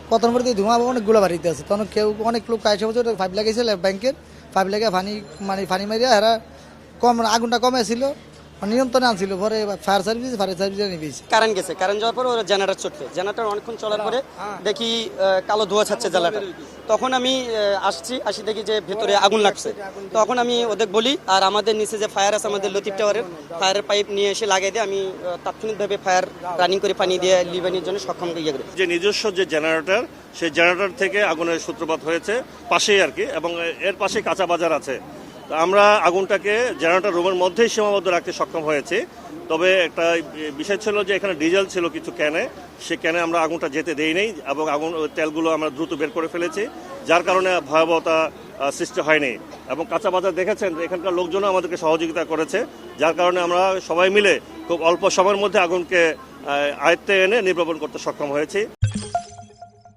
প্রথম পরে ধোঁয়া অনেকগুলো বাড়িতে আছে, তখন কেউ অনেক লোক আইসা বছর পাইপ লাগাইছিল ব্যাংকের, পাইপ লাগিয়ে পানি মারিয়া এরা আগুনটা কমেছিল, নিয়ন্ত্রণে আনছিল। পরে ফায়ার সার্ভিস নিবেছে। কারেন্ট গেছে, কারেন্ট যাওয়ার পরে ওরা জেনারেটর চলছে, জেনারেটর অনেকক্ষণ চলার পরে দেখি কালো ধোঁয়া ছাড়ছে জ্বালাটা। তখন আমি আসি দেখি যে ভেতরে আগুন লাগছে। তখন আমি ওদের বলি, আর আমাদের নিচে যে ফায়ার আছে আমাদের লতিফ টাওয়ারের, ফায়ারের পাইপ নিয়ে এসে লাগিয়ে দিয়ে আমি তাৎক্ষণিকভাবে ফায়ার রানিং করে পানি দিয়ে লিবানির জন্য সক্ষম ইয়ে করি। যে নিজস্ব যে জেনারেটর, সেই জেনারেটর থেকে আগুনের সূত্রপাত হয়েছে পাশেই আর কি, এবং এর পাশে কাঁচা বাজার আছে। আমরা আগুনটাকে জেনারেটর রুমের মধ্যেই সীমাবদ্ধ রাখতে সক্ষম হয়েছি। তবে একটা বিষয় ছিল যে এখানে ডিজেল ছিল কিছু ক্যানে, সে ক্যানে আমরা আগুনটা যেতে দেই নাই, এবং তেলগুলো আমরা দ্রুত বের করে ফেলেছি, যার কারণে ভয়াবহতা সৃষ্টি হয়নি। এবং কাঁচা বাজার দেখেছেন, এখানকার লোকজনও আমাদেরকে সহযোগিতা করেছে, যার কারণে আমরা সবাই মিলে খুব অল্প সময়ের মধ্যে আগুনকে আয়ত্তে এনে নির্বাপন করতে সক্ষম হয়েছি।